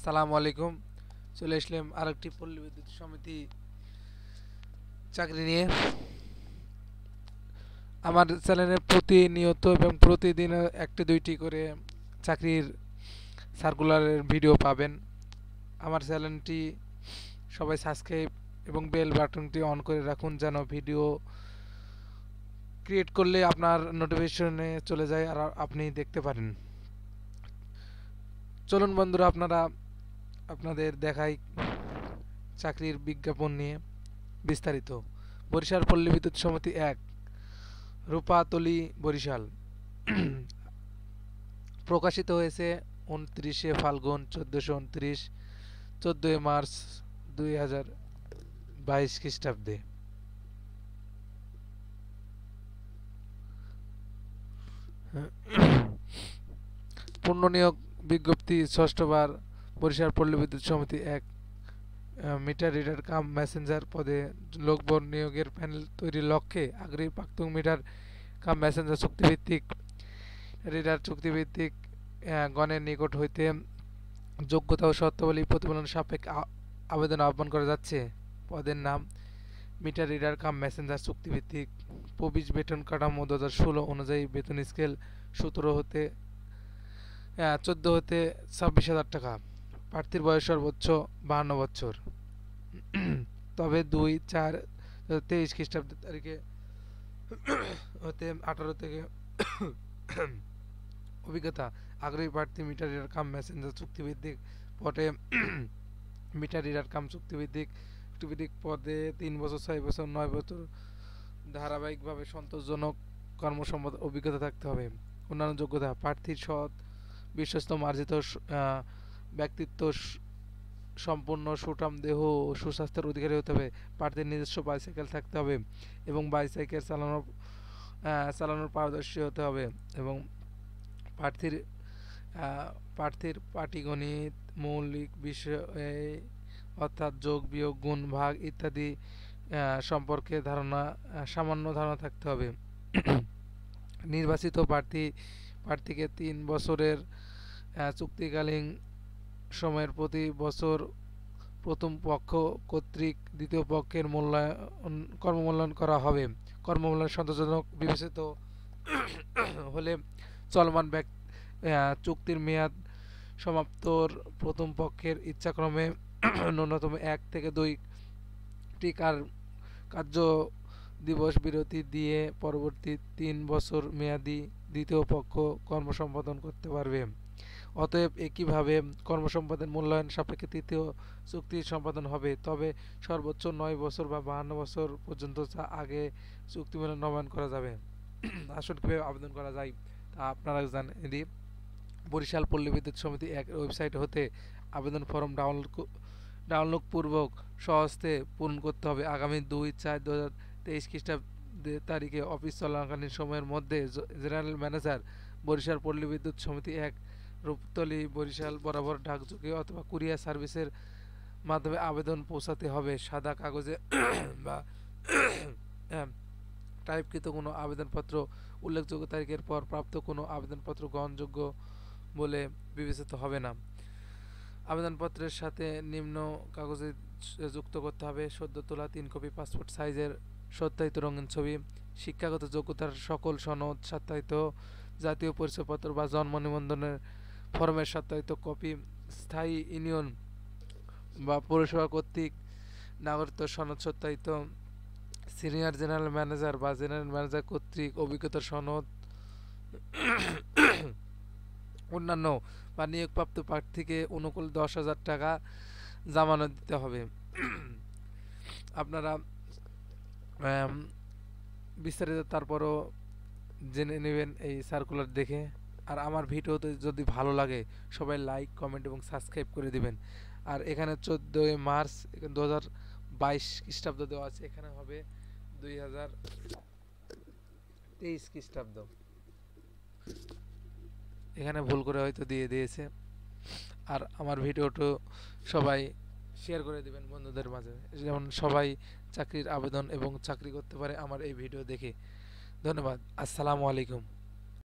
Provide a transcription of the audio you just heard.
আসসালামু আলাইকুম। চলে আসলাম আরেকটি পল্লী বিদ্যুৎ সমিতি চাকরি নিয়ে। আমার চ্যানেলে প্রতিনিয়ত এবং প্রতিদিন একটি দুইটি করে চাকরির সার্কুলারের ভিডিও পাবেন। আমার চ্যানেলটি সবাই সাবস্ক্রাইব এবং বেল বাটনটি অন করে রাখুন যেন ভিডিও ক্রিয়েট করলে আপনার নোটিফিকেশনে চলে যায় আর আপনি দেখতে পারেন। চলুন বন্ধুরা, আপনাদের দেখাই চাকরির বিজ্ঞাপন নিয়ে বিস্তারিত। বরিশাল পল্লী বিদ্যুৎ সমিতি ১, রূপাতলী, বরিশাল। প্রকাশিত হয়েছে ২৯শে ফাল্গুন ১৪২৯, ১৪ই মার্চ ২০২২ খ্রিস্টাব্দে। পুনর্নিয়োগ বিজ্ঞপ্তি ৬ষ্ঠবার। বরিশাল পল্লী বিদ্যুৎ সমিতি ১, মিটার রিডার কাম মেসেঞ্জার পদে লোকবল নিয়োগের প্যানেল তৈরির লক্ষ্যে আগ্রহী প্রাক্তন মিটার কাম মেসেঞ্জার চুক্তিভিত্তিক রিডার চুক্তিভিত্তিক গণের নিকট হইতে যোগ্যতা ও শর্তাবলী প্রতিবেদন সাপেক্ষে আবেদন আহ্বান করা যাচ্ছে। পদের নাম মিটার রিডার কাম মেসেঞ্জার চুক্তিভিত্তিক। প্রবিজ বেতন কাঠামো ২০১৬ অনুযায়ী বেতন স্কেল ১৭ হতে ১৪ হতে ২৬,০০০ টাকা। প্রার্থীর বয়স সর্বোচ্চ ৫২ বছর। তবে ২/৪/২৩ খ্রিস্টাব্দ তারিখে হতে ১৮ থেকে অভিজ্ঞতা। আগ্রহী প্রার্থী মিটার রিডার কাম মেসেঞ্জার চুক্তিভিত্তিক পদে মিটার রিডার কাম চুক্তিভিত্তিক পদে ৩ বছর, ৬ বছর, ৯ বছর ধারাবাহিকভাবে সন্তোষজনক কর্মসম্পদ অভিজ্ঞতা থাকতে হবে। অন্যান্য যোগ্যতা: প্রার্থীর সৎ, বিশ্বস্ত, মার্জিত ব্যক্তিত্ব, সম্পূর্ণ সুঠাম দেহ ও সুস্বাস্থ্যের অধিকারী হতে হবে। প্রার্থীর নিজস্ব বাইসাইকেল থাকতে হবে এবং বাইসাইকেল চালানোর পারদর্শী হতে হবে এবং প্রার্থীর পাটিগণিত মৌলিক বিষয় অর্থাৎ যোগ, বিয়োগ, গুণ, ভাগ ইত্যাদি সম্পর্কে সামান্য ধারণা থাকতে হবে। নির্বাচিত প্রার্থীকে ৩ বছরের চুক্তিকালীন সময়ের প্রতি বছর প্রথম পক্ষ কর্তৃক দ্বিতীয় পক্ষের কর্মমূল্যায়ন করা হবে। কর্মমূল্যায়ন সন্তোষজনক বিবেচিত হলে চলমান চুক্তির মেয়াদ সমাপ্তর প্রথম পক্ষের ইচ্ছাক্রমে ন্যূনতম ১ থেকে ২টি কার্য দিবস বিরতি দিয়ে পরবর্তী ৩ বছর মেয়াদী দ্বিতীয় পক্ষ কর্মসম্পাদন করতে পারবে। অতএব একইভাবে কর্মসম্পাদন মূল্যায়ন সাপেক্ষে তৃতীয় চুক্তি সম্পাদন হবে, তবে সর্বোচ্চ ৯ বছর বা ৫২ বছর পর্যন্ত আগে চুক্তি নবায়ন করা যাবে। আসলে কীভাবে আবেদন করা যায় তা আপনারা জানেন। বরিশাল পল্লী বিদ্যুৎ সমিতি ১ ওয়েবসাইট হতে আবেদন ফর্ম ডাউনলোড পূর্বক স্বহস্তে পূরণ করতে হবে। আগামী ২/৪/২০২৩ খ্রিস্টাব্দে তারিখে অফিস চলাকালীন সময়ের মধ্যে জেনারেল ম্যানেজার, বরিশাল পল্লী বিদ্যুৎ সমিতি ১, রূপতলী, বরিশাল বরাবর ডাকযোগে অথবা কুরিয়ার সার্ভিসের মাধ্যমে আবেদন পৌঁছাতে হবে। সাদা কাগজে বা টাইপকৃত কোনো আবেদনপত্র উল্লেখযোগ্য তারিখের পর প্রাপ্ত কোনো আবেদনপত্র গ্রহণযোগ্য বলে বিবেচিত হবে না। আবেদনপত্রের সাথে নিম্ন কাগজে যুক্ত করতে হবে: সদ্য তোলা ৩ কপি পাসপোর্ট সাইজের সত্যায়িত রঙিন ছবি, শিক্ষাগত যোগ্যতার সকল সনদ সত্যায়িত, জাতীয় পরিচয়পত্র বা জন্ম নিবন্ধনের ফর্মের সত্যায়িত কপি, স্থায়ী ইউনিয়ন বা পৌরসভা কর্তৃক নাগরিকত্ব সনদ সত্যায়িত, সিনিয়র জেনারেল ম্যানেজার বা জেনারেল ম্যানেজার কর্তৃক অভিজ্ঞতার সনদ, অন্যান্য বা নিয়োগপ্রাপ্ত প্রার্থীকে অনুকূল ১০,০০০ টাকা জামানত দিতে হবে। আপনারা বিস্তারিত তারপরও জেনে নেবেন এই সার্কুলার দেখে। আর আমার ভিডিওতে যদি ভালো লাগে সবাই লাইক, কমেন্ট এবং সাবস্ক্রাইব করে দিবেন। আর এখানে ১৪ই মার্চ ২০২২ খ্রিস্টাব্দ দেওয়া আছে, এখানে হবে ২০২৩ খ্রিস্টাব্দ। এখানে ভুল করে হয়তো দিয়ে দিয়েছে। আর আমার ভিডিওটা সবাই শেয়ার করে দিবেন বন্ধুদের মাঝে, যেমন সবাই চাকরির আবেদন এবং চাকরি করতে পারে আমার এই ভিডিও দেখে। ধন্যবাদ। আসসালামু আলাইকুম।